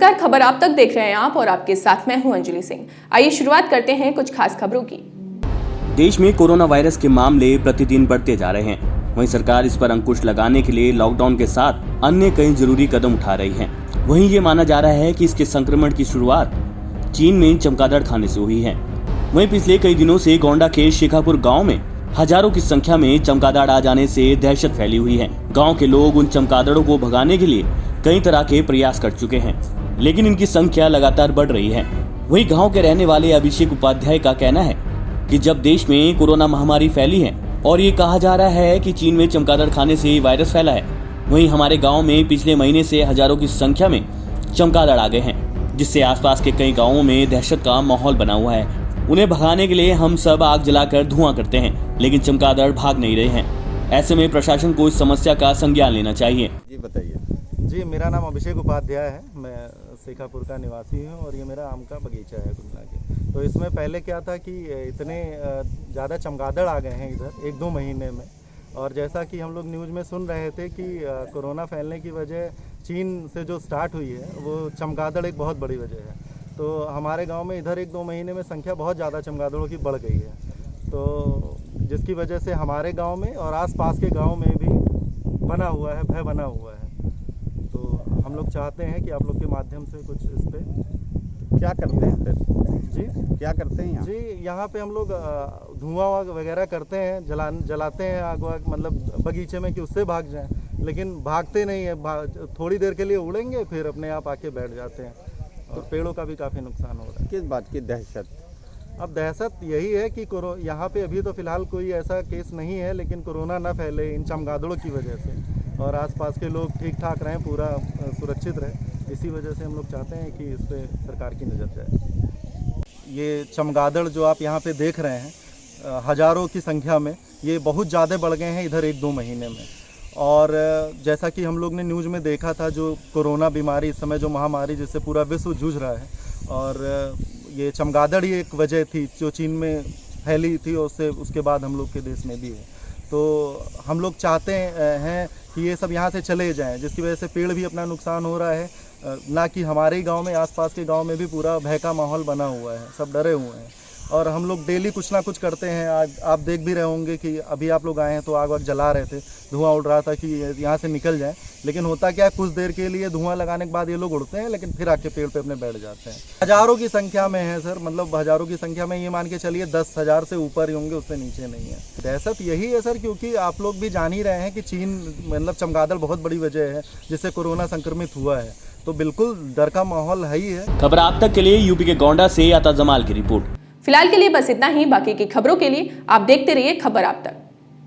नमस्कार, खबर आप तक देख रहे हैं आप और आपके साथ मैं हूं अंजलि सिंह। आइए शुरुआत करते हैं कुछ खास खबरों की। देश में कोरोना वायरस के मामले प्रतिदिन बढ़ते जा रहे हैं। वहीं सरकार इस पर अंकुश लगाने के लिए लॉकडाउन के साथ अन्य कई जरूरी कदम उठा रही है। वहीं ये माना जा रहा है कि इसके संक्रमण की शुरुआत चीन में चमगादड़ खाने से हुई है। वहीं पिछले कई दिनों से गोंडा के शेखापुर गाँव में हजारों की संख्या में चमगादड़ आ जाने से दहशत फैली हुई है। गाँव के लोग उन चमगादड़ों को भगाने के लिए कई तरह के प्रयास कर चुके हैं, लेकिन इनकी संख्या लगातार बढ़ रही है। वहीं गांव के रहने वाले अभिषेक उपाध्याय का कहना है कि जब देश में कोरोना महामारी फैली है और ये कहा जा रहा है कि चीन में चमगादड़ खाने से वायरस फैला है, वहीं हमारे गांव में पिछले महीने से हजारों की संख्या में चमगादड़ आ गए हैं, जिससे आसपास के कई गाँवों में दहशत का माहौल बना हुआ है। उन्हें भगाने के लिए हम सब आग जलाकर धुआं करते हैं, लेकिन चमगादड़ भाग नहीं रहे हैं। ऐसे में प्रशासन को इस समस्या का संज्ञान लेना चाहिए। जी बताइए। जी, मेरा नाम अभिषेक उपाध्याय है। मैं शेखापुर का निवासी हूँ और ये मेरा आम का बगीचा है कुल मिला के। तो इसमें पहले क्या था कि इतने ज़्यादा चमगादड़ आ गए हैं इधर 1-2 महीने में, और जैसा कि हम लोग न्यूज़ में सुन रहे थे कि कोरोना फैलने की वजह चीन से जो स्टार्ट हुई है वो चमगादड़ एक बहुत बड़ी वजह है। तो हमारे गांव में इधर 1-2 महीने में संख्या बहुत ज़्यादा चमगादड़ों की बढ़ गई है, तो जिसकी वजह से हमारे गांव में और आसपास के गांव में भी बना हुआ है, भय बना हुआ है। तो हम लोग चाहते हैं कि आप लोग के माध्यम से कुछ इस पे क्या करते हैं फिर? जी क्या करते हैं यहाँ? जी, यहाँ पे हम लोग धुआं वगैरह करते हैं, जलाते हैं आग वाग, मतलब बगीचे में, कि उससे भाग जाएं, लेकिन भागते नहीं है। थोड़ी देर के लिए उड़ेंगे फिर अपने आप आके बैठ जाते हैं, और पेड़ों का भी काफ़ी नुकसान हो रहा है। किस बात की दहशत? अब दहशत यही है कि यहाँ पे अभी तो फिलहाल कोई ऐसा केस नहीं है, लेकिन कोरोना ना फैले इन चमगादड़ों की वजह से, और आसपास के लोग ठीक ठाक रहें, पूरा सुरक्षित रहें। इसी वजह से हम लोग चाहते हैं कि इस पे सरकार की नज़र जाए। ये चमगादड़ जो आप यहाँ पे देख रहे हैं हज़ारों की संख्या में, ये बहुत ज़्यादा बढ़ गए हैं इधर 1-2 महीने में। और जैसा कि हम लोग ने न्यूज़ में देखा था, जो कोरोना बीमारी इस समय जो महामारी जिससे पूरा विश्व जूझ रहा है, और ये चमगादड़ ही एक वजह थी जो चीन में फैली थी, और उसके बाद हम लोग के देश में भी है। तो हम लोग चाहते हैं कि ये सब यहाँ से चले जाएं, जिसकी वजह से पेड़ भी अपना नुकसान हो रहा है, ना कि हमारे ही गांव में, आसपास के गांव में भी पूरा भय का माहौल बना हुआ है, सब डरे हुए हैं। और हम लोग डेली कुछ ना कुछ करते हैं। आज आप देख भी रहे होंगे कि अभी आप लोग आए हैं तो आग वाग जला रहे थे, धुआं उड़ रहा था कि यहाँ से निकल जाए, लेकिन होता क्या है, कुछ देर के लिए धुआं लगाने के बाद ये लोग उड़ते हैं, लेकिन फिर आके पेड़ पे अपने बैठ जाते हैं। हज़ारों की संख्या में है सर, मतलब हज़ारों की संख्या में, ये मान के चलिए 10,000 से ऊपर ही होंगे, उससे नीचे नहीं है। दहशत यही है सर, क्योंकि आप लोग भी जान ही रहे हैं कि चीन, मतलब चमगादड़ बहुत बड़ी वजह है जिससे कोरोना संक्रमित हुआ है, तो बिल्कुल डर का माहौल है ही है। खबर आप तक के लिए यूपी के गोंडा से आता जमाल की रिपोर्ट। फिलहाल के लिए बस इतना ही। बाकी की खबरों के लिए आप देखते रहिए खबर आप तक।